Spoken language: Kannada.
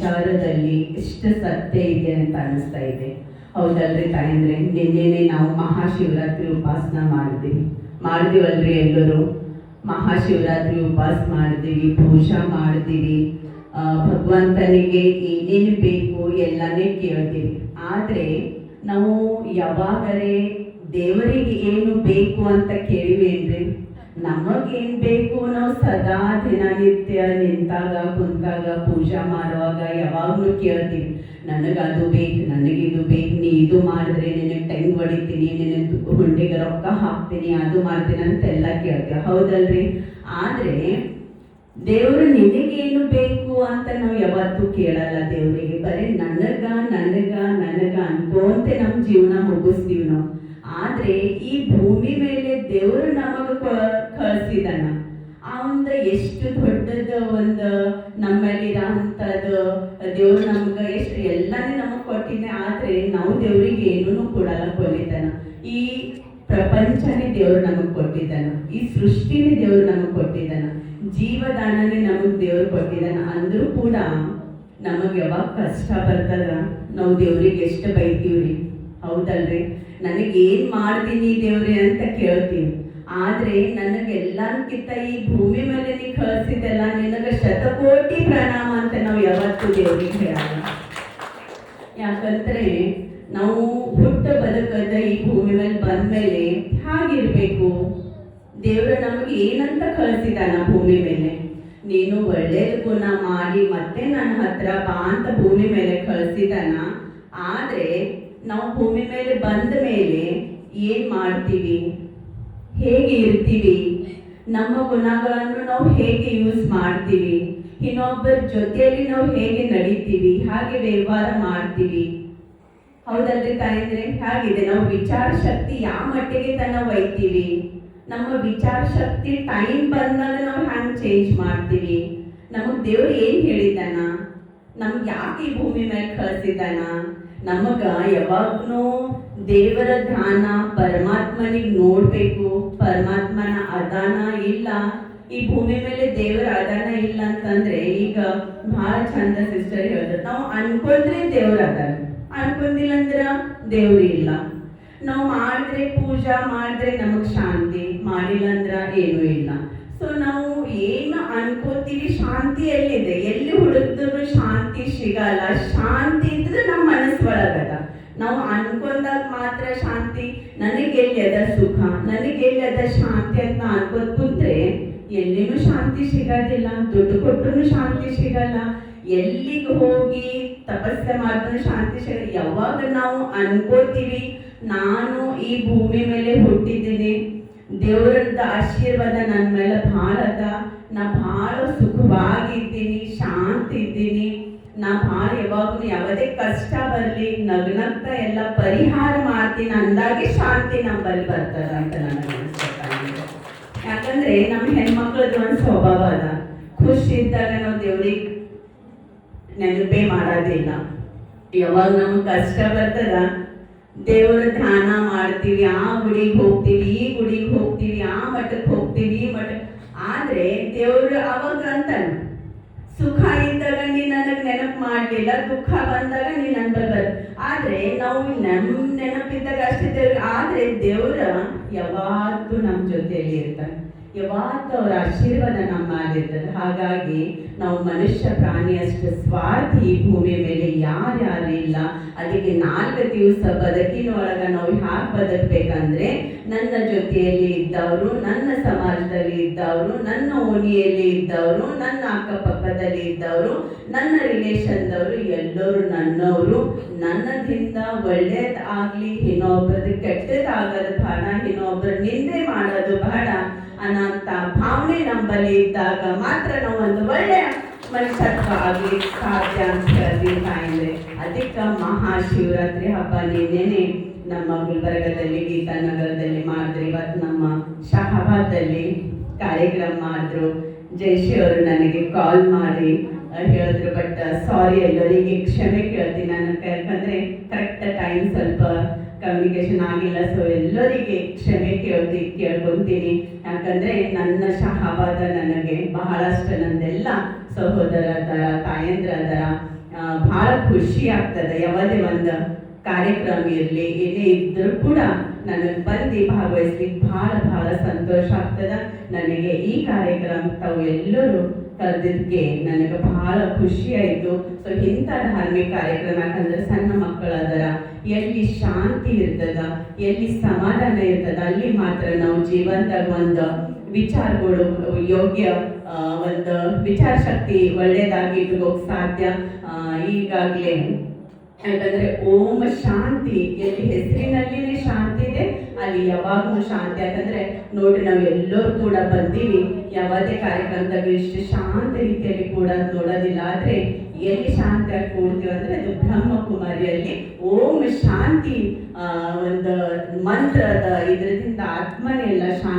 ವಿಚಾರದಲ್ಲಿ ಎಷ್ಟು ಸತ್ಯ ಇದೆ ಅಂತ ಅನಿಸ್ತಾ ಇದೆ. ಹೌದಲ್ರಿ ತಾಯಂದ್ರೆ, ನಿನ್ನೆನೆ ನಾವು ಮಹಾಶಿವರಾತ್ರಿ ಉಪಾಸನ ಮಾಡಿದೀವಲ್ರಿ. ಎಲ್ಲರೂ ಮಹಾಶಿವರಾತ್ರಿ ಉಪವಾಸ ಮಾಡಿದೀವಿ, ಪೂಜಾ ಮಾಡಿದೀವಿ, ಭಗವಂತನಿಗೆ ಏನೇನು ಬೇಕು ಎಲ್ಲನೇ ಕೇಳ್ತೀವಿ. ಆದರೆ ನಾವು ಯಾವಾಗರೇ ದೇವರಿಗೆ ಏನು ಬೇಕು ಅಂತ ಕೇಳಿವೇನ್ರಿ? ನಮಗೇನು ಬೇಕು ನಾವು ಸದಾ ದಿನನಿತ್ಯ ನಿಂತಾಗ ಕುಂತಾಗ ಪೂಜಾ ಮಾಡುವಾಗ ಯಾವಾಗಲೂ ಕೇಳ್ತೀವಿ, ನನಗದು ಬೇಕು, ನನಗಿದು ಬೇಕು, ನೀ ಇದು ಮಾಡಿದ್ರೆ ನಿನಗೆ ಟೆಂಗ್ ಹೊಡಿತೀನಿ, ನಿನಗೆ ಹುಂಡಿಗೆ ರೊಕ್ಕ ಹಾಕ್ತೀನಿ, ಅದು ಮಾಡ್ತೀನಿ ಅಂತೆಲ್ಲ ಕೇಳ್ತೀವಿ. ಹೌದಲ್ರಿ? ಆದರೆ ದೇವರು ನಿನಗೇನು ಬೇಕು ಅಂತ ನಾವು ಯಾವತ್ತೂ ಕೇಳಲ್ಲ ದೇವರಿಗೆ. ಬರೀ ನನಗ ನನಗ ನನಗ ಅನ್ಕೊಂತೆ ನಮ್ಮ ಜೀವನ ಮುಗಿಸ್ತೀವಿ ನಾವು. ಆದ್ರೆ ಈ ಭೂಮಿ ಮೇಲೆ ದೇವರು ನಮಗ ಕಳಿಸಿದಾನ. ಆ ಒಂದು ಎಷ್ಟು ದೊಡ್ಡದ ಒಂದು ನಮ್ಮಲ್ಲಿರೋ ಅಂಥದ್ದು ದೇವ್ರು ನಮ್ಗೆ ಎಷ್ಟು ಎಲ್ಲಾನೇ ನಮಗೆ ಕೊಟ್ಟಿದ್ದೆ. ಆದ್ರೆ ನಾವು ದೇವ್ರಿಗೆ ಏನೂ ಕೊಡಲ್ಲ. ಕೊಲ್ಲಿದ್ದಾನ ಈ ಪ್ರಪಂಚನೇ ದೇವ್ರು ನಮಗೆ ಕೊಟ್ಟಿದ್ದಾನ, ಈ ಸೃಷ್ಟಿನೇ ದೇವ್ರು ನಮಗೆ ಕೊಟ್ಟಿದ್ದಾನ, ಜೀವದಾನನೇ ನಮಗೆ ದೇವ್ರು ಕೊಟ್ಟಿದ್ದಾನ. ಅಂದ್ರೂ ಕೂಡ ನಮಗೆ ಯಾವಾಗ ಕಷ್ಟ ಬರ್ತದ ನಾವು ದೇವ್ರಿಗೆ ಎಷ್ಟು ಬೈತೀವ್ರಿ. ಹೌದಲ್ರಿ? ನನಗೇನು ಮಾಡ್ತೀನಿ ದೇವ್ರೆ ಅಂತ ಕೇಳ್ತೀವಿ. ಆದ್ರೆ ನನಗೆಲ್ಲಕ್ಕಿಂತ ಈ ಭೂಮಿ ಮೇಲೆ ನೀ ಕಳಿಸಿದೆಲ್ಲ ನಿನಗೆ ಶತಕೋಟಿ ಪ್ರಣಾಮ ಅಂತ ನಾವು ಯಾವತ್ತೂ ದೇವ್ರಿಗೆ ಹೇಳಲ್ಲ. ಯಾಕಂದ್ರೆ ನಾವು ಹುಟ್ಟ ಬದುಕದ ಈ ಭೂಮಿ ಮೇಲೆ ಬಂದ್ಮೇಲೆ ಹಾಗಿರ್ಬೇಕು. ದೇವ್ರ ನಮಗೆ ಏನಂತ ಕಳಿಸಿದಾನ ಭೂಮಿ ಮೇಲೆ? ನೀನು ಒಳ್ಳೇದು ಗುಣ ಮಾಡಿ ಮತ್ತೆ ನನ್ನ ಹತ್ರ ಬಾ ಅಂತ ಭೂಮಿ ಮೇಲೆ ಕಳಿಸಿದಾನ. ಆದ್ರೆ ನಾವು ಭೂಮಿ ಮೇಲೆ ಬಂದ ಮೇಲೆ ಏನ್ ಮಾಡ್ತೀವಿ, ಹೇಗೆ ಇರ್ತೀವಿ, ನಮ್ಮ ಗುಣಗಳನ್ನು ನಾವು ಹೇಗೆ ಯೂಸ್ ಮಾಡ್ತೀವಿ, ಇನ್ನೊಬ್ಬರ ಜೊತೆಯಲ್ಲಿ ನಾವು ಹೇಗೆ ನಡೀತೀವಿ, ಹಾಗೆ ವ್ಯವಹಾರ ಮಾಡ್ತೀವಿ. ಹೌದಲ್ರಿ ತಾಯಂದ್ರೆ? ಹಾಗಿದೆ ನಾವು ವಿಚಾರ ಶಕ್ತಿ ಯಾವ ಮಟ್ಟಿಗೆ ತನ ಒಯ್ತೀವಿ, ನಮ್ಮ ವಿಚಾರ ಶಕ್ತಿ ಟೈಮ್ ಬಂದಾಗ ನಾವು ಹ್ಯಾಂಗ್ ಚೇಂಜ್ ಮಾಡ್ತೀವಿ. ನಮಗ್ ದೇವ್ರು ಏನ್ ಹೇಳಿದ್ದಾನ, ನಮ್ಗೆ ಯಾಕೆ ಈ ಭೂಮಿ ಮೇಲೆ ಕಳಿಸಿದ್ದಾನ? ನಮಗ ಯಾವಾಗ್ನೂ ದೇವರ ಧ್ಯಾನ, ಪರಮಾತ್ಮನಿಗೆ ನೋಡ್ಬೇಕು. ಪರಮಾತ್ಮನ ಅದಾನ ಇಲ್ಲ ಈ ಭೂಮಿ ಮೇಲೆ, ದೇವರ ಅದಾನ ಇಲ್ಲ ಅಂತಂದ್ರೆ ಈಗ ಬಹಳ ಚಂದ ಸಿಸ್ಟರ್ ಹೇಳಿದ್ರು, ನಾವು ಅನ್ಕೊಂಡ್ರೆ ದೇವ್ರ ಅದಾನ, ಅನ್ಕೊಂಡಿಲ್ಲ ಅಂದ್ರ ದೇವ್ರು ಇಲ್ಲ. ನಾವು ಮಾಡಿದ್ರೆ ಪೂಜಾ ಮಾಡಿದ್ರೆ ನಮಗ್ ಶಾಂತಿ, ಮಾಡಿಲ್ಲ ಅಂದ್ರ ಏನೂ ಇಲ್ಲ. ಸೊ ನಾವು ಏನು ಅನ್ಕೋತೀವಿ ಶಾಂತಿ ಎಲ್ಲಿದೆ? ಎಲ್ಲಿ ಹುಡುಕಿದ್ರು ಶಾಂತಿ ಸಿಗಲ್ಲ. ಶಾಂತಿ ಇದ್ರೆ ನಮ್ಮ ಮನಸ್ಸು ಒಳಗದ. ನಾವು ಅನ್ಕೊಂಡಾಗ ಮಾತ್ರ ಶಾಂತಿ. ನನಗೆಲ್ಲಿ ಅದ ಸುಖ, ನನಗೆಲ್ಲಿ ಅದ ಶಾಂತಿ ಅಂತ ಅನ್ಕೋದ್ ಕೂತ್ರೆ ಎಲ್ಲಿನೂ ಶಾಂತಿ ಸಿಗೋದಿಲ್ಲ. ದುಡ್ಡು ಕೊಟ್ಟರು ಶಾಂತಿ ಸಿಗಲ್ಲ. ಎಲ್ಲಿಗೆ ಹೋಗಿ ತಪಸ್ಸೆ ಮಾಡಿದ್ರು ಶಾಂತಿ ಸಿಗಲ್ಲ. ಯಾವಾಗ ನಾವು ಅನ್ಕೋತೀವಿ ನಾನು ಈ ಭೂಮಿ ಮೇಲೆ ಹುಟ್ಟಿದ್ದೀನಿ, ದೇವರದ ಆಶೀರ್ವಾದ ನನ್ನ ಮೇಲೆ ಭಾಳ ಅದ, ನಾ ಭಾಳ ಸುಖವಾಗಿದ್ದೀನಿ, ಶಾಂತಿ ಇದ್ದೀನಿ, ನಾ ಭಾಳ ಯಾವಾಗಲೂ ಯಾವುದೇ ಕಷ್ಟ ಬರಲಿ ನಗ್ನಗ್ತ ಎಲ್ಲ ಪರಿಹಾರ ಮಾಡ್ತೀನಿ ಅಂದಾಗೆ ಶಾಂತಿ ನಮ್ಮಲ್ಲಿ ಬರ್ತದ ಅಂತ ನನಗೆ ಅನಿಸ್ಬೇಕಾಗಿದೆ. ಯಾಕಂದ್ರೆ ನಮ್ಮ ಹೆಣ್ಮಕ್ಳದ್ದು ಒಂದು ಸ್ವಭಾವ ಅದ, ಖುಷಿ ಇದ್ದಾಗ ನಾವು ದೇವ್ರಿಗೆ ನೆನಪೇ ಮಾಡೋದಿಲ್ಲ. ಯಾವಾಗ ನಮ್ಗೆ ಕಷ್ಟ ಬರ್ತದ ದೇವರ ಧ್ಯಾನ ಮಾಡ್ತೀವಿ, ಆ ಗುಡಿಗೆ ಹೋಗ್ತೀವಿ, ಈ ಗುಡಿಗೆ ಹೋಗ್ತೀವಿ, ಆ ಮಠಕ್ಕೆ ಹೋಗ್ತೀವಿ, ಈ ಮಠ. ಆದ್ರೆ ದೇವ್ರು ಅವಾಗ ಅಂತಾನ, ಸುಖ ಇದ್ದಾಗ ನೀ ನನಗೆ ನೆನಪು ಮಾಡ್ಲಿಲ್ಲ, ದುಃಖ ಬಂದಾಗ ನೀ ನನ್ ಬರ್. ಆದ್ರೆ ನಾವು ನಮ್ ನೆನಪಿದ್ದಾಗ ಅಷ್ಟೇ ದೇವ್ರ. ಆದ್ರೆ ದೇವ್ರ ಯಾವತ್ತೂ ನಮ್ಮ ಜೊತೆಯಲ್ಲಿ ಇರ್ತಾನೆ, ಯಾವತ್ತೂ ಅವ್ರ ಆಶೀರ್ವಾದ ನಮ್ಮ ಮೇಲಿರ್ತದೆ. ಹಾಗಾಗಿ ನಾವು ಮನುಷ್ಯ ಪ್ರಾಣಿ ಅಷ್ಟು ಸ್ವಾರ್ಥಿ ಈ ಭೂಮಿ ಮೇಲೆ ಯಾರ್ಯಾರು ಇಲ್ಲ. ಅದಕ್ಕೆ 4 ದಿವಸ ಬದುಕಿನೊಳಗ ನಾವು ಹ್ಯಾಕ್ ಬದುಕಬೇಕಂದ್ರೆ ನನ್ನ ಜೊತೆಯಲ್ಲಿ ಇದ್ದವರು, ನನ್ನ ಸಮಾಜದಲ್ಲಿ ಇದ್ದವರು, ನನ್ನ ಓಣಿಯಲ್ಲಿ ಇದ್ದವರು, ನನ್ನ ಅಕ್ಕಪಕ್ಕದಲ್ಲಿ ಇದ್ದವರು, ನನ್ನ ರಿಲೇಷನ್ದವರು ಎಲ್ಲರೂ ನನ್ನವರು. ನನ್ನದಿಂದ ಒಳ್ಳೇದಾಗ್ಲಿ, ಇನ್ನೊಬ್ಬರದ್ದು ಕೆಟ್ಟದಾಗೋದು ಬೇಡ, ಇನ್ನೊಬ್ಬರು ನಿಂದೆ ಮಾಡೋದು ಬೇಡ ಅನ್ನೋಂಥ ಭಾವನೆ ನಮ್ಮಲ್ಲಿ ಇದ್ದಾಗ ಮಾತ್ರ ನಾವು ಒಂದು ಒಳ್ಳೆಯ ಮನುಷ್ಯತ್ವ ಆಗ್ಲಿಕ್ಕೆ ಸಾಧ್ಯ ಅಂತ ಹೇಳ್ತೀನಿ. ಅದಕ್ಕೆ ಮಹಾಶಿವರಾತ್ರಿ ಹಬ್ಬ ನಿನ್ನೆನೆ ನಮ್ಮ ಗುಲ್ಬರ್ಗದಲ್ಲಿ ಗೀತಾನಗರದಲ್ಲಿ ಮಾಡಿದ್ರು. ಇವತ್ತು ನಮ್ಮ ಶಹಾಬಾದಲ್ಲಿ ಕಾರ್ಯಕ್ರಮ ಮಾಡಿದ್ರು. ಜಯಶ್ರೀ ಅವರು ನನಗೆ ಕಾಲ್ ಮಾಡಿ ಹೇಳಿದ್ರು, ಬಟ್ ಸಾರಿ ಎಲ್ಲರಿಗೆ ಕ್ಷಮೆ ಕೇಳ್ತೀನಿ ನಾನು, ಯಾಕಂದ್ರೆ ಕರೆಕ್ಟ್ ಟೈಮ್ ಸ್ವಲ್ಪ ಕಮ್ಯುನಿಕೇಶನ್ ಆಗಿಲ್ಲ. ಸೊ ಎಲ್ಲರಿಗೆ ಕ್ಷಮೆ ಕೇಳ್ಕೊಂತೀನಿ. ಯಾಕಂದ್ರೆ ನನ್ನ ಶಹಾಬಾದ ನನಗೆ ಬಹಳಷ್ಟು, ನಂದೆಲ್ಲ ಸಹೋದರ ಅದರ, ತಾಯಂದ್ರ ಅದರ, ಭಾಳ ಖುಷಿ ಆಗ್ತದೆ. ಯಾವುದೇ ಒಂದು ಕಾರ್ಯಕ್ರಮ ಇರಲಿ ಏನೇ ಇದ್ದರೂ ಕೂಡ ನನಗೆ ಬಂದು ಭಾಗವಹಿಸ್ಲಿಕ್ಕೆ ಭಾಳ ಸಂತೋಷ ಆಗ್ತದೆ. ನನಗೆ ಈ ಕಾರ್ಯಕ್ರಮ ತಾವು ಎಲ್ಲರೂ ಕರೆದಿದ್ದಕ್ಕೆ ನನಗೆ ಭಾಳ ಖುಷಿ ಆಯಿತು. ಸೊ ಇಂಥ ಧಾರ್ಮಿಕ ಕಾರ್ಯಕ್ರಮ, ಯಾಕಂದ್ರೆ ಸಣ್ಣ ಮಕ್ಕಳದರ ಎಲ್ಲಿ ಶಾಂತಿ ಇರ್ತದ, ಎಲ್ಲಿ ಸಮಾಧಾನ ಇರ್ತದ, ಅಲ್ಲಿ ಮಾತ್ರ ನಾವು ಜೀವನದಾಗ ಒಂದು ವಿಚಾರಗಳು ಯೋಗ್ಯ ಒಂದು ವಿಚಾರ ಶಕ್ತಿ ಒಳ್ಳೆಯದಾಗಿ ಇಟ್ಕೋಕ್ ಸಾಧ್ಯ. ಈಗಾಗಲೇ ಯಾಕಂದ್ರೆ ಓಂ ಶಾಂತಿ, ಎಲ್ಲಿ ಹೆಸರಿನಲ್ಲಿನೇ ಶಾಂತಿ ಇದೆ ಅಲ್ಲಿ ಯಾವಾಗಲೂ ಶಾಂತಿ. ಯಾಕಂದ್ರೆ ನೋಡ್ರಿ, ನಾವು ಎಲ್ಲರೂ ಕೂಡ ಬಂದೀವಿ, ಯಾವುದೇ ಕಾರ್ಯಕ್ರಮದಾಗ ಇಷ್ಟು ಶಾಂತ ರೀತಿಯಲ್ಲಿ ಕೂಡ ನೋಡೋದಿಲ್ಲ. ಆದ್ರೆ ಎಲ್ಲಿ ಶಾಂತಿಯಾಗಿ ಕೂಡ್ತೀವಿ ಅಂದ್ರೆ ಅದು ಬ್ರಹ್ಮಕುಮಾರಿಯಲ್ಲಿ ಓಂ ಶಾಂತಿ ಒಂದು ಮಂತ್ರದ ಇದರಿಂದ ಆತ್ಮನೆಲ್ಲ ಶಾಂತಿ